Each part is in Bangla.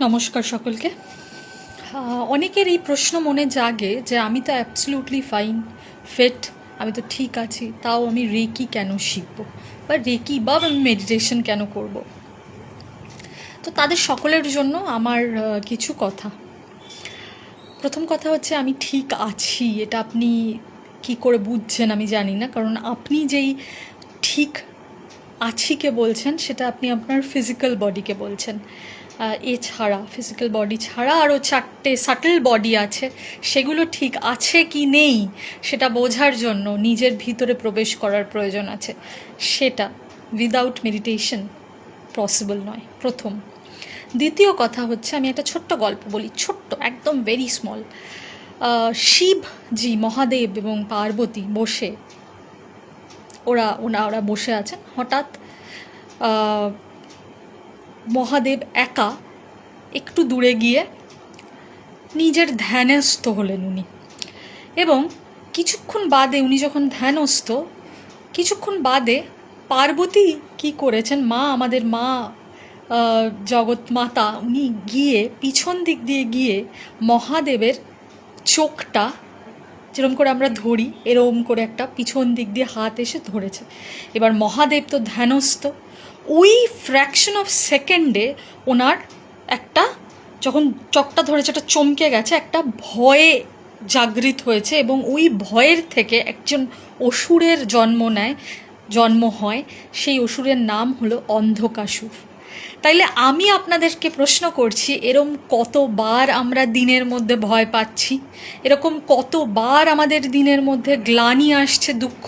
নমস্কার সকলকে। অনেকের এই প্রশ্ন মনে জাগে যে আমি তো অ্যাবসলিউটলি ফাইন, ফিট, আমি তো ঠিক আছি, তাও আমি রেকি কেন শিখবো বা রেকি বা আমি মেডিটেশন কেন করব। তো তাদের সকলের জন্য আমার কিছু কথা। প্রথম কথা হচ্ছে, আমি ঠিক আছি এটা আপনি কি করে বুঝছেন আমি জানি না, কারণ আপনি যেই ঠিক আছিকে বলছেন সেটা আপনি আপনার ফিজিক্যাল বডিকে বলছেন। এছাড়া ফিজিক্যাল বডি ছাড়া আরও 4টে সাটল বডি আছে, সেগুলো ঠিক আছে কি নেই সেটা বোঝার জন্য নিজের ভিতরে প্রবেশ করার প্রয়োজন আছে। সেটা উইদাউট মেডিটেশন পসিবল নয়, প্রথম। দ্বিতীয় কথা হচ্ছে, আমি একটা ছোট্ট গল্প বলি, ছোট্ট, একদম ভেরি স্মল। শিবজি, মহাদেব এবং পার্বতী বসে ওরা বসে আছেন। হঠাৎ মহাদেব একা একটু দূরে গিয়ে নিজের ধ্যানস্থ হলেন উনি, এবং কিছুক্ষণ বাদে উনি যখন ধ্যানস্থ, কিছুক্ষণ বাদে পার্বতী কি করেছেন, আমাদের মা জগৎ মাতা, উনি গিয়ে পিছন দিক দিয়ে গিয়ে মহাদেবের চোখটা যেরকম করে আমরা ধরি, এরকম করে একটা পিছন দিক দিয়ে হাত এসে ধরেছে। এবার মহাদেব তো ধ্যানস্থ, ওই ফ্র্যাকশন অফ সেকেন্ডে ওনার একটা, যখন চকটা ধরেছে, একটা চমকে গেছে, একটা ভয়ে জাগৃত হয়েছে, এবং ওই ভয়ের থেকে একজন অসুরের জন্ম হয়। সেই অসুরের নাম হলো অন্ধকাসুর। তাইলে আমি আপনাদেরকে প্রশ্ন করছি, এরকম কতবার আমরা দিনের মধ্যে ভয় পাচ্ছি, এরকম কতবার আমাদের দিনের মধ্যে গ্লানি আসছে, দুঃখ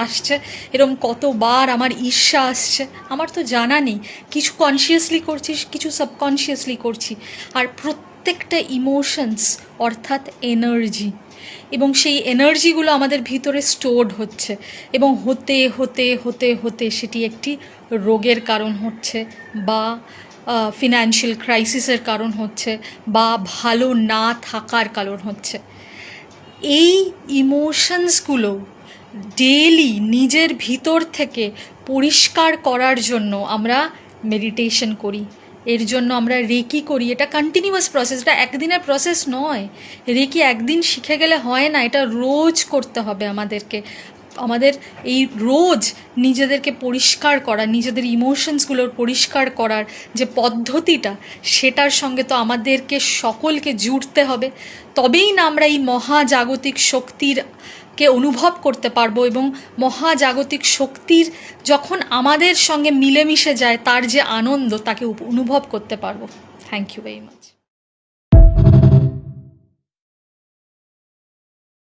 আসছে, এরকম কতবার আমার ঈর্ষা আসছে, আমার তো জানা নেই। কিছু কনসিয়াসলি করছি, কিছু সাবকনসিয়াসলি করছি। আর প্রত্যেকটা ইমোশনস অর্থাৎ এনার্জি, এবং সেই এনার্জিগুলো আমাদের ভিতরে স্টোরড হচ্ছে, এবং হতে হতে হতে হতে সেটি একটি রোগের কারণ হচ্ছে, বা ফিনান্সিয়াল ক্রাইসিসের কারণ হচ্ছে, বা ভালো না থাকার কারণ হচ্ছে। এই ইমোশনসগুলো ডেইলি নিজের ভিতর থেকে পরিষ্কার করার জন্য আমরা মেডিটেশন করি, এর জন্য আমরা রেকি করি। এটা কন্টিনিউয়াস প্রসেস, এটা একদিনের প্রসেস নয়। রেকি একদিন শিখে গেলে হয় না, এটা রোজ করতে হবে আমাদেরকে। আমাদের এই রোজ নিজেদেরকে পরিষ্কার করা, নিজেদের ইমোশনসগুলোর পরিষ্কার করার যে পদ্ধতিটা, সেটার সঙ্গে তো আমাদেরকে সকলকে জুড়তে হবে। তবেই না আমরা এই মহাজাগতিক শক্তিরকে অনুভব করতে পারবো, এবং মহাজাগতিক শক্তির যখন আমাদের সঙ্গে মিলেমিশে যায়, তার যে আনন্দ, তাকে অনুভব করতে পারবো। Thank you very much.